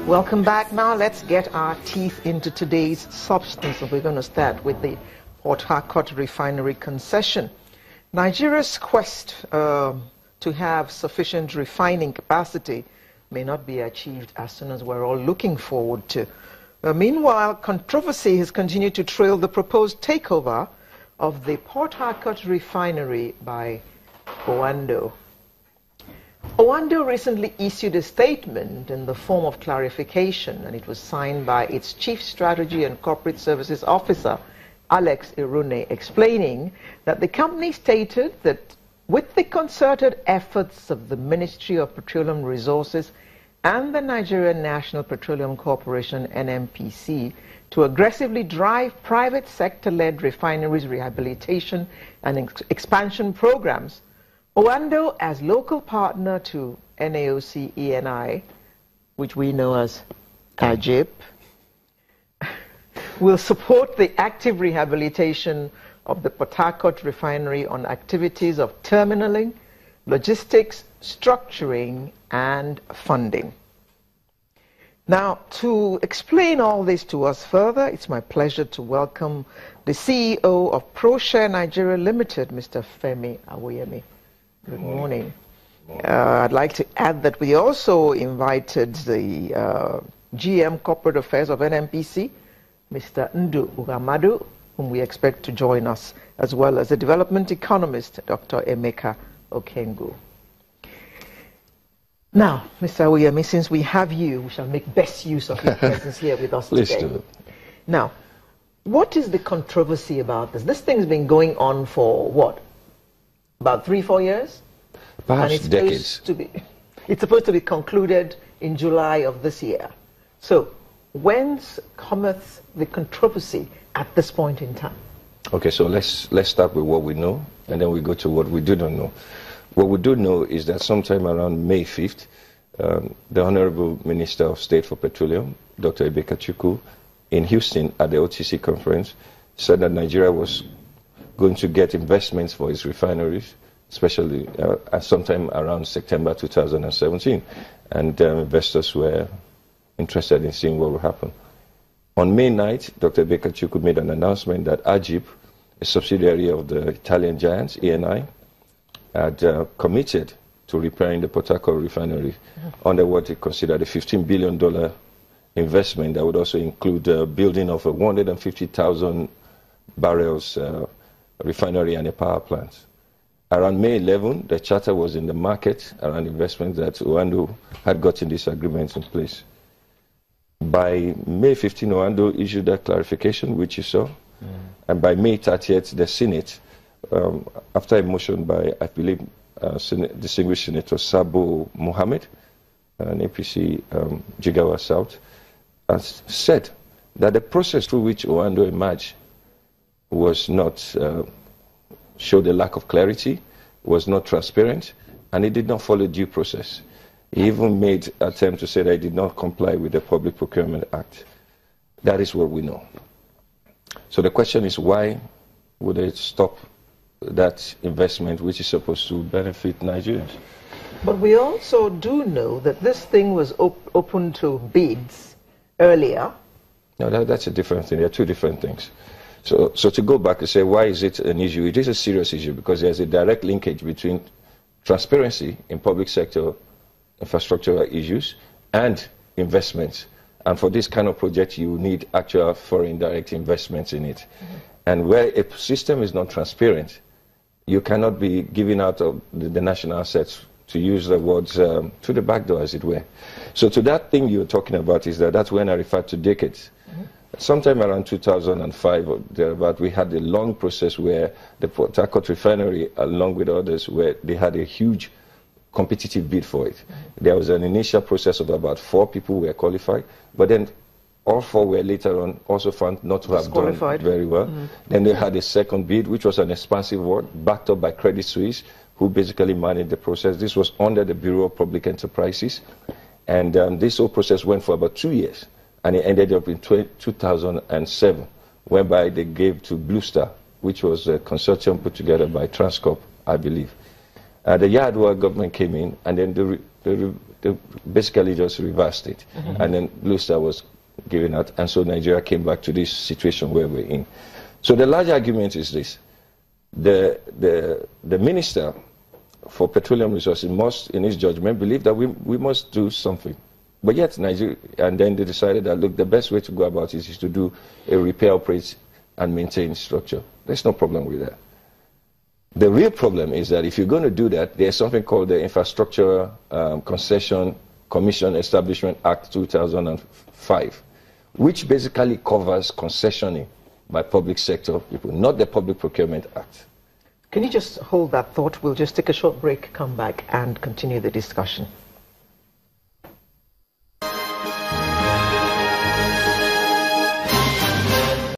Welcome back. Now let's get our teeth into today's substance. We're going to start with the Port Harcourt Refinery concession. Nigeria's quest to have sufficient refining capacity may not be achieved as soon as we're all looking forward to. Meanwhile, controversy has continued to trail the proposed takeover of the Port Harcourt Refinery by Oando. Oando recently issued a statement in the form of clarification, and it was signed by its Chief Strategy and Corporate Services Officer, Alex Irune, explaining that the company stated that with the concerted efforts of the Ministry of Petroleum Resources and the Nigerian National Petroleum Corporation, NNPC, to aggressively drive private sector-led refineries rehabilitation and expansion programs, Oando, as local partner to NAOC ENI, which we know as AGIP, will support the active rehabilitation of the Port Harcourt Refinery on activities of terminaling, logistics, structuring, and funding. Now, to explain all this to us further, it's my pleasure to welcome the CEO of ProShare Nigeria Limited, Mr. Femi Awoyemi. Good morning. I'd like to add that we also invited the GM Corporate Affairs of NNPC, Mr. Ndu Ugamadu, whom we expect to join us, as well as the development economist, Dr. Emeka Okengu. Now, Mr. Awoyemi, since we have you, we shall make best use of your presence here with us today. Please do. Now, what is the controversy about this? This thing's been going on for what? About 3-4 years? Perhaps and it's decades. It's supposed to be concluded in July of this year. So, whence cometh the controversy at this point in time? Okay, so let's start with what we know, and then we go to what we do not know. What we do know is that sometime around May 5th, the Honorable Minister of State for Petroleum, Dr. Emeka Chukwu, in Houston at the OTC conference, said that Nigeria was going to get investments for its refineries, especially sometime around September 2017. And investors were interested in seeing what will happen. On May 9th, Dr. Emeka Chukwu made an announcement that AGIP, a subsidiary of the Italian giants, ENI, had committed to repairing the Port Harcourt refinery under what he considered a $15 billion investment that would also include the building of a 150,000 barrels refinery and a power plant. Around May 11, the charter was in the market around investments that Oando had gotten these agreements in place. By May 15, Oando issued that clarification, which you saw. And by May 30th, the Senate, after a motion by, I believe, distinguished Senator Sabo Mohammed, an APC Jigawa South, said that the process through which Oando emerged was not, showed a lack of clarity, was not transparent, and it did not follow due process. He even made an attempt to say that it did not comply with the Public Procurement Act. That is what we know. So the question is, why would they stop that investment which is supposed to benefit Nigerians? But we also do know that this thing was open to bids earlier. No, that's a different thing. There are two different things. So to go back and say, why is it an issue? It is a serious issue because there's a direct linkage between transparency in public sector infrastructural issues and investments. And for this kind of project, you need actual foreign direct investments in it. And where a system is not transparent, you cannot be giving out of the national assets, to use the words, to the back door, as it were. So to that thing you're talking about is that's when I refer to decades. Sometime around 2005 or thereabout, we had a long process where the Port Harcourt Refinery, along with others, where they had a huge competitive bid for it. There was an initial process of about 4 people who were qualified, but then all 4 were later on also found not to have done very well. Then they had a second bid, which was an expansive one, backed up by Credit Suisse, who basically managed the process. This was under the Bureau of Public Enterprises. And this whole process went for about 2 years. And it ended up in 2007, whereby they gave to Blue Star, which was a consortium put together by Transcorp, I believe. The Yar'Adua government came in, and then they basically just reversed it. And then Blue Star was given out, and so Nigeria came back to this situation where we're in. So the large argument is this. The Minister for Petroleum Resources must, in his judgment, believe that we must do something. But yet, Nigeria, and then they decided that, look, the best way to go about it is to do a repair, operate, and maintain structure. There's no problem with that. The real problem is that if you're going to do that, there's something called the Infrastructure Concession Commission Establishment Act 2005, which basically covers concessioning by public sector people, not the Public Procurement Act. Can you just hold that thought? We'll just take a short break, come back, and continue the discussion.